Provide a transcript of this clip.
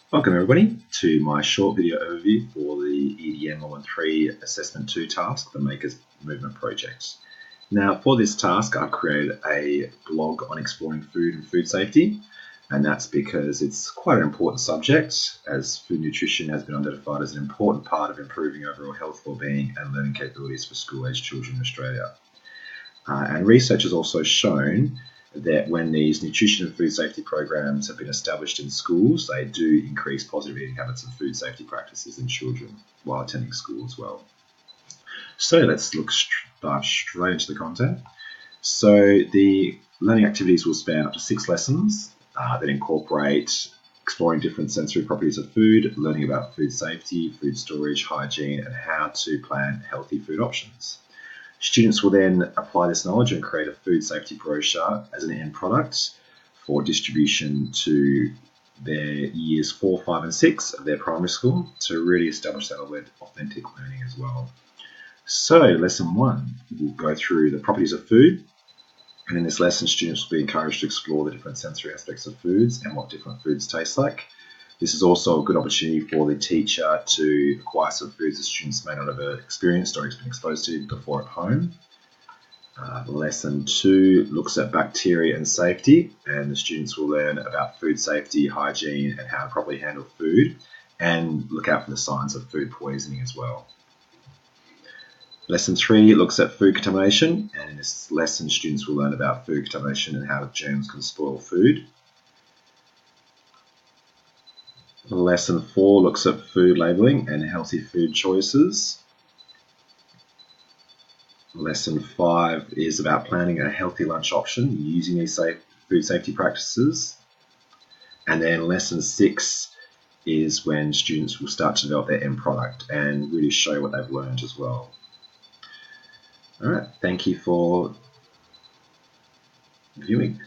Welcome everybody to my short video overview for the EDM 113 Assessment 2 task, the Makers Movement Project. Now for this task I've created a blog on exploring food and food safety, and that's because it's quite an important subject, as food nutrition has been identified as an important part of improving overall health, well-being and learning capabilities for school-aged children in Australia. And research has also shown that when these nutrition and food safety programs have been established in schools, they do increase positive eating habits and food safety practices in children while attending school as well. So let's dive straight into the content. So the learning activities will span up to 6 lessons that incorporate exploring different sensory properties of food, learning about food safety, food storage, hygiene, and how to plan healthy food options. Students will then apply this knowledge and create a food safety brochure as an end product for distribution to their years 4, 5 and 6 of their primary school to really establish that authentic learning as well. So lesson 1, we'll go through the properties of food, and in this lesson students will be encouraged to explore the different sensory aspects of foods and what different foods taste like. This is also a good opportunity for the teacher to acquire some foods that students may not have experienced or been exposed to before at home. Lesson 2 looks at bacteria and safety, and the students will learn about food safety, hygiene, and how to properly handle food, and look out for the signs of food poisoning as well. Lesson 3 looks at food contamination, and in this lesson students will learn about food contamination and how germs can spoil food. Lesson 4 looks at food labelling and healthy food choices. Lesson 5 is about planning a healthy lunch option using these food safety practices. And then lesson 6 is when students will start to develop their end product and really show what they've learned as well. Alright, thank you for viewing.